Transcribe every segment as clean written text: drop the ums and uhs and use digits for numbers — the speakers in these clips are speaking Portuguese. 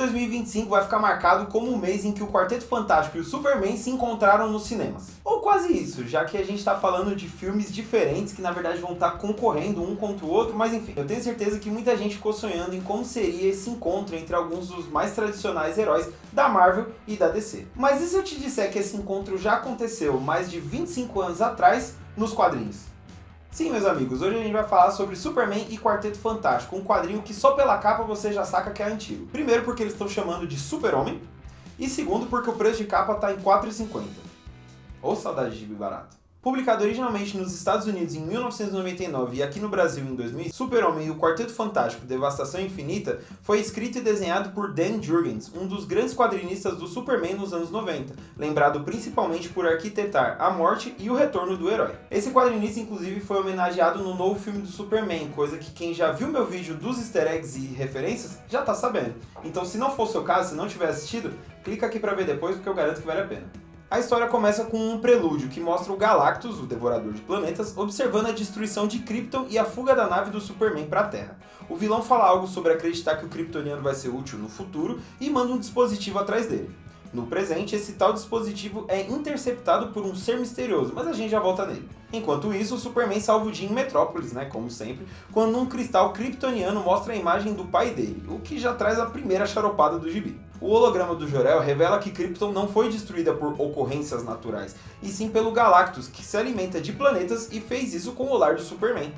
2025 vai ficar marcado como o mês em que o Quarteto Fantástico e o Superman se encontraram nos cinemas. Ou quase isso, já que a gente tá falando de filmes diferentes que na verdade vão estar concorrendo um contra o outro, mas enfim, eu tenho certeza que muita gente ficou sonhando em como seria esse encontro entre alguns dos mais tradicionais heróis da Marvel e da DC. Mas e se eu te disser que esse encontro já aconteceu mais de 25 anos atrás nos quadrinhos? Sim, meus amigos, hoje a gente vai falar sobre Superman e Quarteto Fantástico, um quadrinho que só pela capa você já saca que é antigo. Primeiro porque eles estão chamando de Super-Homem, e segundo porque o preço de capa tá em R$ 4,50. Ô saudade de gibi barato. Publicado originalmente nos Estados Unidos em 1999 e aqui no Brasil em 2000, Super-Homem e o Quarteto Fantástico Devastação Infinita foi escrito e desenhado por Dan Jurgens, um dos grandes quadrinistas do Superman nos anos 90, lembrado principalmente por arquitetar a morte e o retorno do herói. Esse quadrinista inclusive foi homenageado no novo filme do Superman, coisa que quem já viu meu vídeo dos easter eggs e referências já tá sabendo. Então se não for o seu caso, se não tiver assistido, clica aqui pra ver depois porque eu garanto que vale a pena. A história começa com um prelúdio que mostra o Galactus, o devorador de planetas, observando a destruição de Krypton e a fuga da nave do Superman para a Terra. O vilão fala algo sobre acreditar que o kryptoniano vai ser útil no futuro e manda um dispositivo atrás dele. No presente, esse tal dispositivo é interceptado por um ser misterioso, mas a gente já volta nele. Enquanto isso, o Superman salva o dia em Metrópolis, como sempre, quando um cristal kryptoniano mostra a imagem do pai dele, o que já traz a primeira charopada do gibi. O holograma do Jor-El revela que Krypton não foi destruída por ocorrências naturais, e sim pelo Galactus, que se alimenta de planetas e fez isso com o lar do Superman.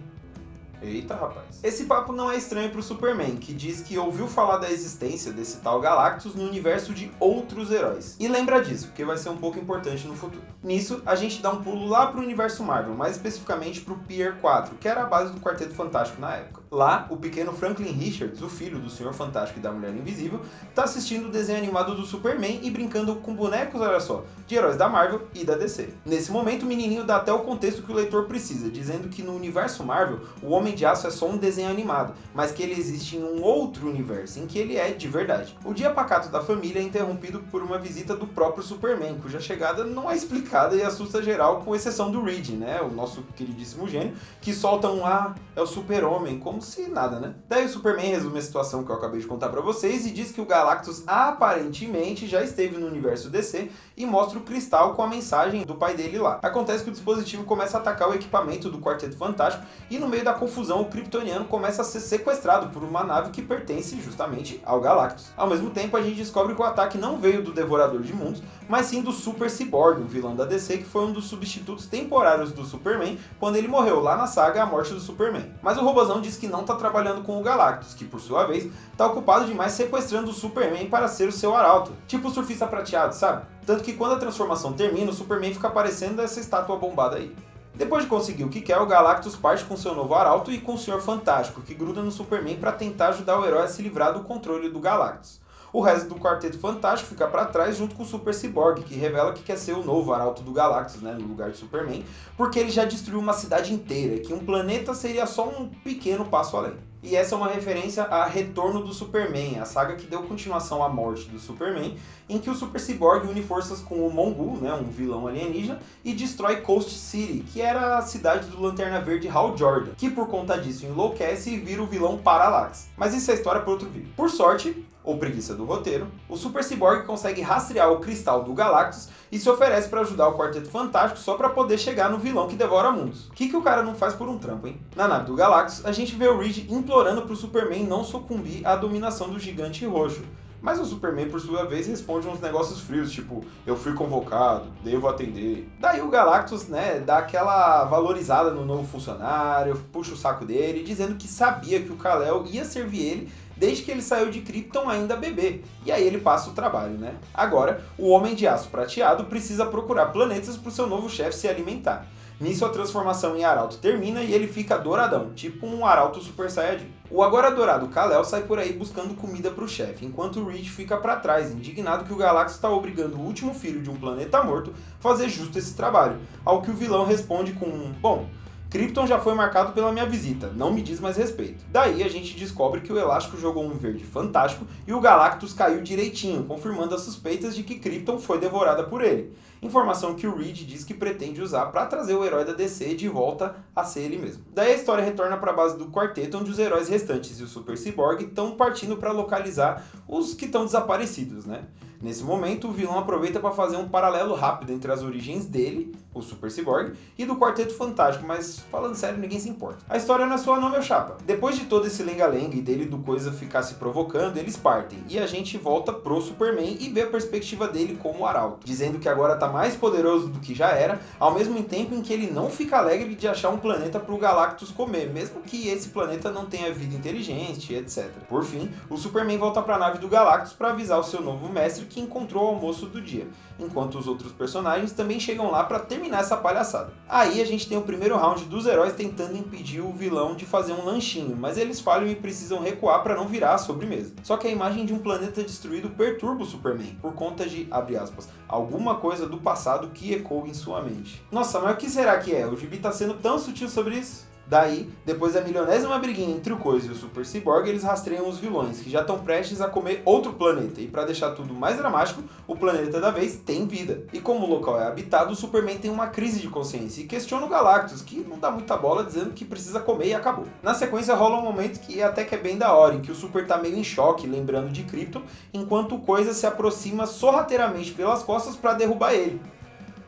Eita, rapaz. Esse papo não é estranho pro Superman, que diz que ouviu falar da existência desse tal Galactus no universo de outros heróis. E lembra disso, porque vai ser um pouco importante no futuro. Nisso, a gente dá um pulo lá pro universo Marvel, mais especificamente pro Pier 4, que era a base do Quarteto Fantástico na época. Lá, o pequeno Franklin Richards, o filho do Senhor Fantástico e da Mulher Invisível, tá assistindo o desenho animado do Superman e brincando com bonecos, olha só, de heróis da Marvel e da DC. Nesse momento, o menininho dá até o contexto que o leitor precisa, dizendo que no universo Marvel, o Homem de Aço é só um desenho animado, mas que ele existe em um outro universo, em que ele é de verdade. O dia pacato da família é interrompido por uma visita do próprio Superman, cuja chegada não é explicada e assusta geral, com exceção do Reed, o nosso queridíssimo gênio, que solta um é o Super-Homem, como se nada, Daí o Superman resume a situação que eu acabei de contar pra vocês e diz que o Galactus aparentemente já esteve no universo DC e mostra o cristal com a mensagem do pai dele lá. Acontece que o dispositivo começa a atacar o equipamento do Quarteto Fantástico e no meio da confusão o kryptoniano começa a ser sequestrado por uma nave que pertence justamente ao Galactus. Ao mesmo tempo a gente descobre que o ataque não veio do Devorador de Mundos, mas sim do Super Cyborg, o vilão da DC, que foi um dos substitutos temporários do Superman quando ele morreu lá na saga A Morte do Superman. Mas o robozão diz que não tá trabalhando com o Galactus, que por sua vez tá ocupado demais sequestrando o Superman para ser o seu arauto. Tipo o surfista prateado, sabe? Tanto que quando a transformação termina, o Superman fica parecendo essa estátua bombada aí. Depois de conseguir o que quer, o Galactus parte com seu novo arauto e com o Senhor Fantástico, que gruda no Superman para tentar ajudar o herói a se livrar do controle do Galactus. O resto do Quarteto Fantástico fica para trás junto com o Super Cyborg, que revela que quer ser o novo arauto do Galactus, no lugar de Superman, porque ele já destruiu uma cidade inteira e que um planeta seria só um pequeno passo além. E essa é uma referência a Retorno do Superman, a saga que deu continuação à morte do Superman, em que o Super Cyborg une forças com o Mongul, um vilão alienígena, e destrói Coast City, que era a cidade do Lanterna Verde Hal Jordan, que por conta disso enlouquece e vira o vilão Parallax. Mas isso é história para outro vídeo. Por sorte, ou preguiça do roteiro, o Super Cyborg consegue rastrear o cristal do Galactus e se oferece para ajudar o Quarteto Fantástico só para poder chegar no vilão que devora mundos. O que o cara não faz por um trampo, hein? Na nave do Galactus, a gente vê o Reed implorando pro Superman não sucumbir à dominação do gigante roxo. Mas o Superman, por sua vez, responde uns negócios frios, tipo, eu fui convocado, devo atender. Daí o Galactus, dá aquela valorizada no novo funcionário, puxa o saco dele, dizendo que sabia que o Kal-El ia servir ele desde que ele saiu de Krypton ainda bebê. E aí ele passa o trabalho, Agora, o Homem de Aço Prateado precisa procurar planetas para o seu novo chefe se alimentar. Nisso a transformação em arauto termina e ele fica douradão, tipo um arauto super saiyajin. O agora dourado Kal-El sai por aí buscando comida pro chefe, enquanto o Reed fica pra trás, indignado que o Galactus está obrigando o último filho de um planeta morto a fazer justo esse trabalho, ao que o vilão responde com bom, Krypton já foi marcado pela minha visita, não me diz mais respeito. Daí a gente descobre que o Elástico jogou um verde fantástico e o Galactus caiu direitinho, confirmando as suspeitas de que Krypton foi devorada por ele. Informação que o Reed diz que pretende usar para trazer o herói da DC de volta a ser ele mesmo. Daí a história retorna para a base do quarteto, onde os heróis restantes e o Super Cyborg estão partindo para localizar os que estão desaparecidos, né? Nesse momento, o vilão aproveita para fazer um paralelo rápido entre as origens dele, o Super Cyborg, e do Quarteto Fantástico, mas falando sério, ninguém se importa. A história não é sua não, meu chapa. Depois de todo esse lenga-lenga e dele do coisa ficar se provocando, eles partem, e a gente volta pro Superman e vê a perspectiva dele como Arauto, dizendo que agora tá mais poderoso do que já era, ao mesmo tempo em que ele não fica alegre de achar um planeta pro Galactus comer, mesmo que esse planeta não tenha vida inteligente, etc. Por fim, o Superman volta pra nave do Galactus para avisar o seu novo mestre que encontrou o almoço do dia, enquanto os outros personagens também chegam lá para terminar essa palhaçada. Aí a gente tem o primeiro round dos heróis tentando impedir o vilão de fazer um lanchinho, mas eles falham e precisam recuar para não virar a sobremesa. Só que a imagem de um planeta destruído perturba o Superman, por conta de, abre aspas, alguma coisa do passado que ecoa em sua mente. Nossa, mas o que será que é? O Gibi tá sendo tão sutil sobre isso? Daí, depois da milionésima briguinha entre o Coisa e o Super Cyborg, eles rastreiam os vilões, que já estão prestes a comer outro planeta. E para deixar tudo mais dramático, o planeta da vez tem vida. E como o local é habitado, o Superman tem uma crise de consciência e questiona o Galactus, que não dá muita bola, dizendo que precisa comer e acabou. Na sequência rola um momento que até que é bem da hora, em que o Super tá meio em choque, lembrando de Krypton, enquanto o Coisa se aproxima sorrateiramente pelas costas para derrubar ele.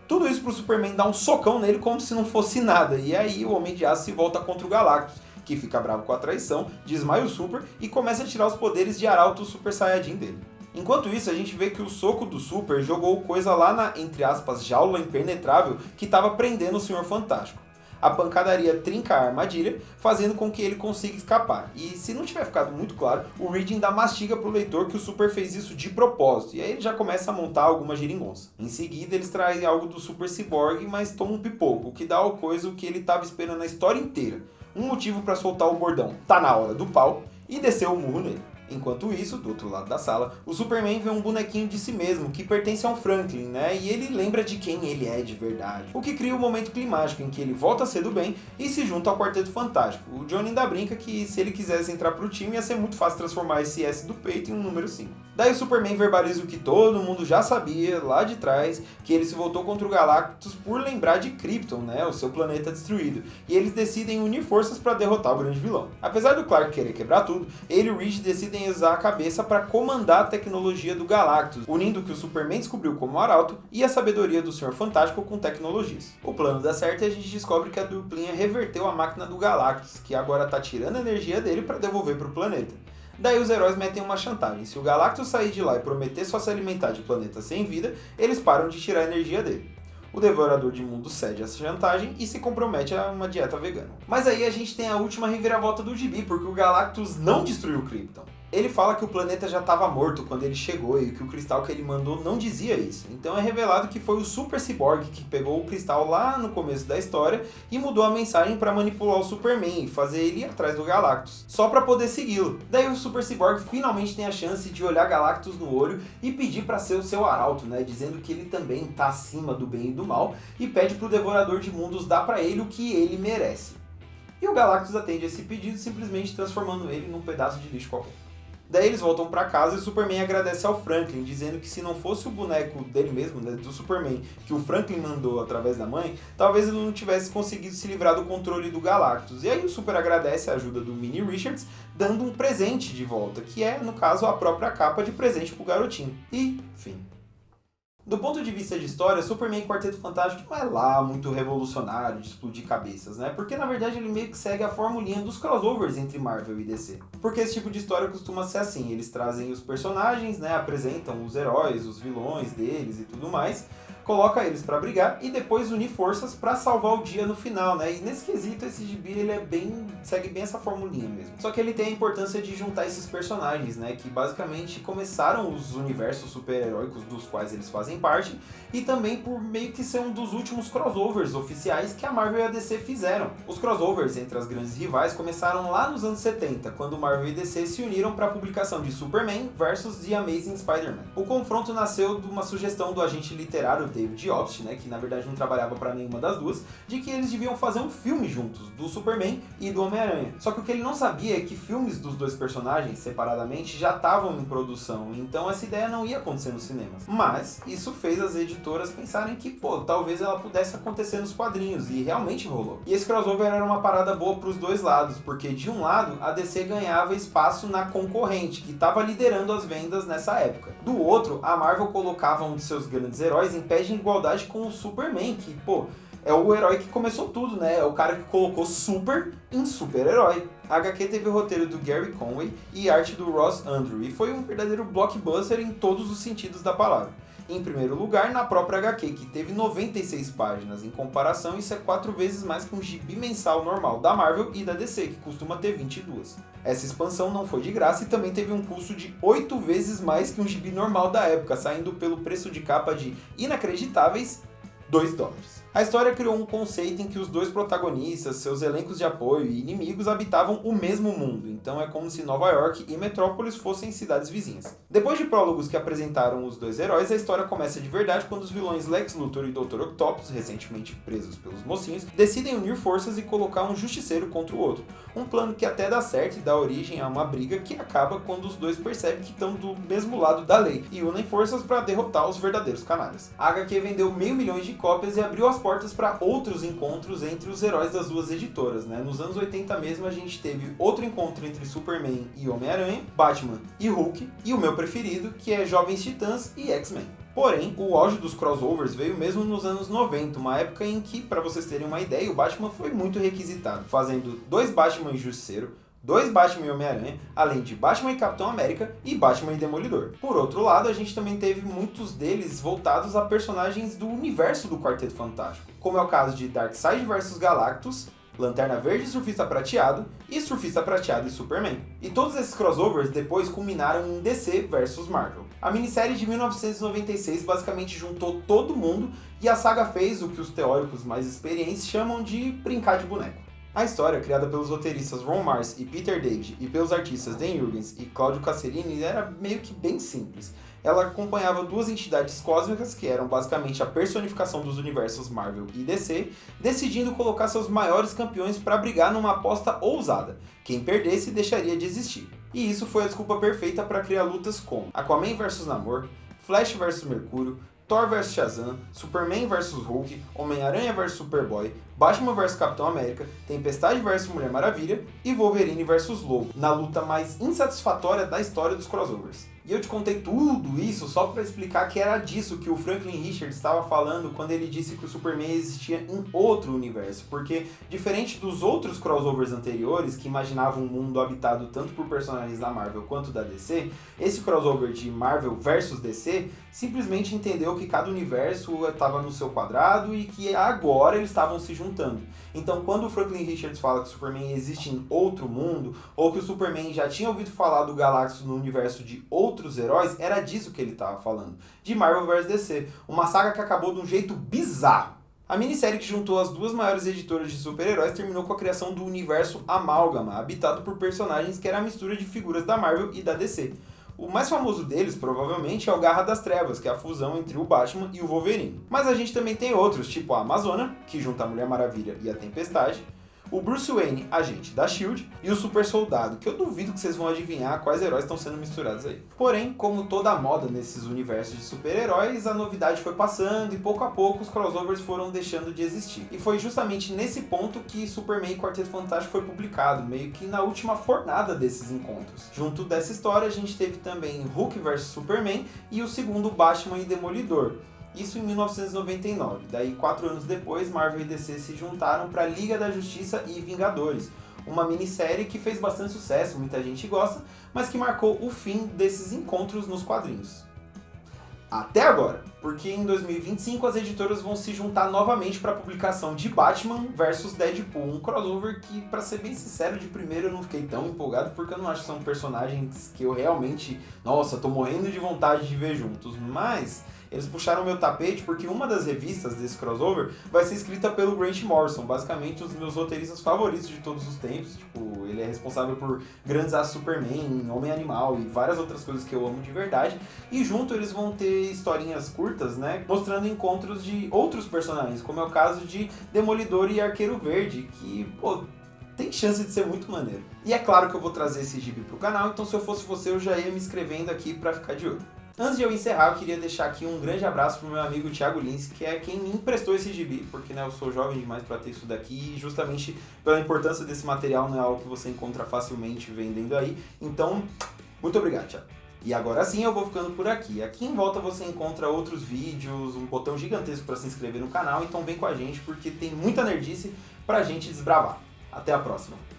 Tudo isso pro Superman dar um socão nele como se não fosse nada, e aí o Homem de Aço se volta contra o Galactus, que fica bravo com a traição, desmaia o Super e começa a tirar os poderes de Arauto Super Saiyajin dele. Enquanto isso, a gente vê que o soco do Super jogou coisa lá na, entre aspas, jaula impenetrável que estava prendendo o Senhor Fantástico. A pancadaria trinca a armadilha, fazendo com que ele consiga escapar. E se não tiver ficado muito claro, o Reed ainda mastiga pro leitor que o Super fez isso de propósito, e aí ele já começa a montar alguma geringonça. Em seguida, eles trazem algo do Super Cyborg, mas toma um pipoco, o que dá ao Coisa o que ele estava esperando a história inteira. Um motivo para soltar o bordão, tá na hora do pau, e descer o murro nele. Enquanto isso, do outro lado da sala, o Superman vê um bonequinho de si mesmo, que pertence ao Franklin, né? E ele lembra de quem ele é de verdade. O que cria um momento climático em que ele volta a ser do bem e se junta ao Quarteto Fantástico. O Johnny ainda brinca que se ele quisesse entrar pro time, ia ser muito fácil transformar esse S do peito em um número 5. Daí o Superman verbaliza o que todo mundo já sabia lá de trás, que ele se voltou contra o Galactus por lembrar de Krypton, né? O seu planeta destruído. E eles decidem unir forças para derrotar o grande vilão. Apesar do Clark querer quebrar tudo, ele e o Reed decidem usar a cabeça para comandar a tecnologia do Galactus, unindo o que o Superman descobriu como Arauto e a sabedoria do Senhor Fantástico com tecnologias. O plano dá certo e a gente descobre que a duplinha reverteu a máquina do Galactus, que agora está tirando a energia dele para devolver para o planeta. Daí os heróis metem uma chantagem. Se o Galactus sair de lá e prometer só se alimentar de planetas sem vida, eles param de tirar a energia dele. O Devorador de Mundos cede essa chantagem e se compromete a uma dieta vegana. Mas aí a gente tem a última reviravolta do gibi, porque o Galactus não destruiu Krypton. Ele fala que o planeta já estava morto quando ele chegou e que o cristal que ele mandou não dizia isso. Então é revelado que foi o Super Cyborg que pegou o cristal lá no começo da história e mudou a mensagem para manipular o Superman e fazer ele ir atrás do Galactus, só para poder segui-lo. Daí o Super Cyborg finalmente tem a chance de olhar Galactus no olho e pedir para ser o seu arauto, né, dizendo que ele também está acima do bem e do mal, e pede para o Devorador de Mundos dar para ele o que ele merece. E o Galactus atende esse pedido, simplesmente transformando ele num pedaço de lixo qualquer. Daí eles voltam pra casa e o Superman agradece ao Franklin, dizendo que se não fosse o boneco dele mesmo, né, do Superman, que o Franklin mandou através da mãe, talvez ele não tivesse conseguido se livrar do controle do Galactus. E aí o Super agradece a ajuda do Mini Richards, dando um presente de volta, que é, no caso, a própria capa de presente pro garotinho. E, fim. Do ponto de vista de história, Superman e Quarteto Fantástico não é lá muito revolucionário de explodir cabeças, né? Porque na verdade ele meio que segue a formulinha dos crossovers entre Marvel e DC. Porque esse tipo de história costuma ser assim, eles trazem os personagens, né? Apresentam os heróis, os vilões deles e tudo mais, coloca eles pra brigar e depois unir forças pra salvar o dia no final, né? E nesse quesito, esse gibi, ele segue bem essa formulinha mesmo. Só que ele tem a importância de juntar esses personagens, né? Que basicamente começaram os universos super-heróicos dos quais eles fazem parte, e também por meio que ser um dos últimos crossovers oficiais que a Marvel e a DC fizeram. Os crossovers entre as grandes rivais começaram lá nos anos 70, quando Marvel e DC se uniram para a publicação de Superman versus The Amazing Spider-Man. O confronto nasceu de uma sugestão do agente literário David Yost, né, que na verdade não trabalhava para nenhuma das duas, de que eles deviam fazer um filme juntos, do Superman e do Homem-Aranha. Só que o que ele não sabia é que filmes dos dois personagens, separadamente, já estavam em produção, então essa ideia não ia acontecer nos cinemas. Mas isso fez as editoras pensarem que, talvez ela pudesse acontecer nos quadrinhos, e realmente rolou. E esse crossover era uma parada boa pros dois lados, porque de um lado, a DC ganhava espaço na concorrente, que estava liderando as vendas nessa época. Do outro, a Marvel colocava um de seus grandes heróis em pé de igualdade com o Superman, que, é o herói que começou tudo, né? É o cara que colocou super em super-herói. A HQ teve o roteiro do Gary Conway e arte do Ross Andru, e foi um verdadeiro blockbuster em todos os sentidos da palavra. Em primeiro lugar, na própria HQ, que teve 96 páginas. Em comparação, isso é 4 vezes mais que um gibi mensal normal da Marvel e da DC, que costuma ter 22. Essa expansão não foi de graça e também teve um custo de 8 vezes mais que um gibi normal da época, saindo pelo preço de capa de inacreditáveis $2. A história criou um conceito em que os dois protagonistas, seus elencos de apoio e inimigos habitavam o mesmo mundo, então é como se Nova York e Metrópolis fossem cidades vizinhas. Depois de prólogos que apresentaram os dois heróis, a história começa de verdade quando os vilões Lex Luthor e Dr. Octopus, recentemente presos pelos mocinhos, decidem unir forças e colocar um justiceiro contra o outro. Um plano que até dá certo e dá origem a uma briga que acaba quando os dois percebem que estão do mesmo lado da lei e unem forças para derrotar os verdadeiros canalhas. A HQ vendeu 500 mil de cópias e abriu as portas para outros encontros entre os heróis das duas editoras, né? Nos anos 80 mesmo a gente teve outro encontro entre Superman e Homem-Aranha, Batman e Hulk, e o meu preferido, que é Jovens Titãs e X-Men. Porém, o auge dos crossovers veio mesmo nos anos 90, uma época em que, para vocês terem uma ideia, o Batman foi muito requisitado, fazendo 2 Batman e Justiceiro, 2 Batman e Homem-Aranha, além de Batman e Capitão América e Batman e Demolidor. Por outro lado, a gente também teve muitos deles voltados a personagens do universo do Quarteto Fantástico, como é o caso de Darkseid vs Galactus, Lanterna Verde e Surfista Prateado e Superman. E todos esses crossovers depois culminaram em DC vs Marvel. A minissérie de 1996 basicamente juntou todo mundo e a saga fez o que os teóricos mais experientes chamam de brincar de boneco. A história, criada pelos roteiristas Ron Marz e Peter David e pelos artistas Dan Jurgens e Claudio Caserini, era meio que bem simples. Ela acompanhava 2 entidades cósmicas, que eram basicamente a personificação dos universos Marvel e DC, decidindo colocar seus maiores campeões para brigar numa aposta ousada. Quem perdesse deixaria de existir. E isso foi a desculpa perfeita para criar lutas como Aquaman vs Namor, Flash vs Mercúrio, Thor vs Shazam, Superman vs Hulk, Homem-Aranha vs Superboy, Batman vs Capitão América, Tempestade vs Mulher Maravilha e Wolverine vs Lobo, na luta mais insatisfatória da história dos crossovers. E eu te contei tudo isso só para explicar que era disso que o Franklin Richards estava falando quando ele disse que o Superman existia em outro universo, porque diferente dos outros crossovers anteriores que imaginavam um mundo habitado tanto por personagens da Marvel quanto da DC, esse crossover de Marvel versus DC simplesmente entendeu que cada universo estava no seu quadrado e que agora eles estavam se juntando. Então, quando o Franklin Richards fala que o Superman existe em outro mundo, ou que o Superman já tinha ouvido falar do Galactus no universo de outros heróis, era disso que ele estava falando, de Marvel vs DC, uma saga que acabou de um jeito bizarro. A minissérie que juntou as 2 maiores editoras de super-heróis terminou com a criação do universo Amálgama, habitado por personagens que era a mistura de figuras da Marvel e da DC. O mais famoso deles, provavelmente, é o Garra das Trevas, que é a fusão entre o Batman e o Wolverine. Mas a gente também tem outros, tipo a Amazona, que junta a Mulher Maravilha e a Tempestade, o Bruce Wayne, agente da SHIELD, e o Super Soldado, que eu duvido que vocês vão adivinhar quais heróis estão sendo misturados aí. Porém, como toda a moda nesses universos de super-heróis, a novidade foi passando e pouco a pouco os crossovers foram deixando de existir. E foi justamente nesse ponto que Superman e Quarteto Fantástico foi publicado, meio que na última fornada desses encontros. Junto dessa história, a gente teve também Hulk vs Superman e o segundo Batman e Demolidor. Isso em 1999. Daí, 4 anos depois, Marvel e DC se juntaram para Liga da Justiça e Vingadores, uma minissérie que fez bastante sucesso, muita gente gosta, mas que marcou o fim desses encontros nos quadrinhos. Até agora, porque em 2025 as editoras vão se juntar novamente para a publicação de Batman vs Deadpool, um crossover que, para ser bem sincero, de primeiro eu não fiquei tão empolgado, porque eu não acho que são personagens que eu realmente, nossa, tô morrendo de vontade de ver juntos, mas eles puxaram meu tapete porque uma das revistas desse crossover vai ser escrita pelo Grant Morrison, basicamente um dos meus roteiristas favoritos de todos os tempos. Tipo, ele é responsável por Grandes As Superman, Homem-Animal e várias outras coisas que eu amo de verdade. E junto eles vão ter historinhas curtas, né, mostrando encontros de outros personagens, como é o caso de Demolidor e Arqueiro Verde, que, pô, tem chance de ser muito maneiro. E é claro que eu vou trazer esse gibi pro canal, então se eu fosse você eu já ia me inscrevendo aqui pra ficar de olho. Antes de eu encerrar, eu queria deixar aqui um grande abraço pro meu amigo Thiago Lins, que é quem me emprestou esse gibi, porque né, eu sou jovem demais para ter isso daqui, e justamente pela importância desse material não é algo que você encontra facilmente vendendo aí. Então, muito obrigado, Thiago. E agora sim eu vou ficando por aqui. Aqui em volta você encontra outros vídeos, um botão gigantesco para se inscrever no canal, então vem com a gente porque tem muita nerdice pra gente desbravar. Até a próxima!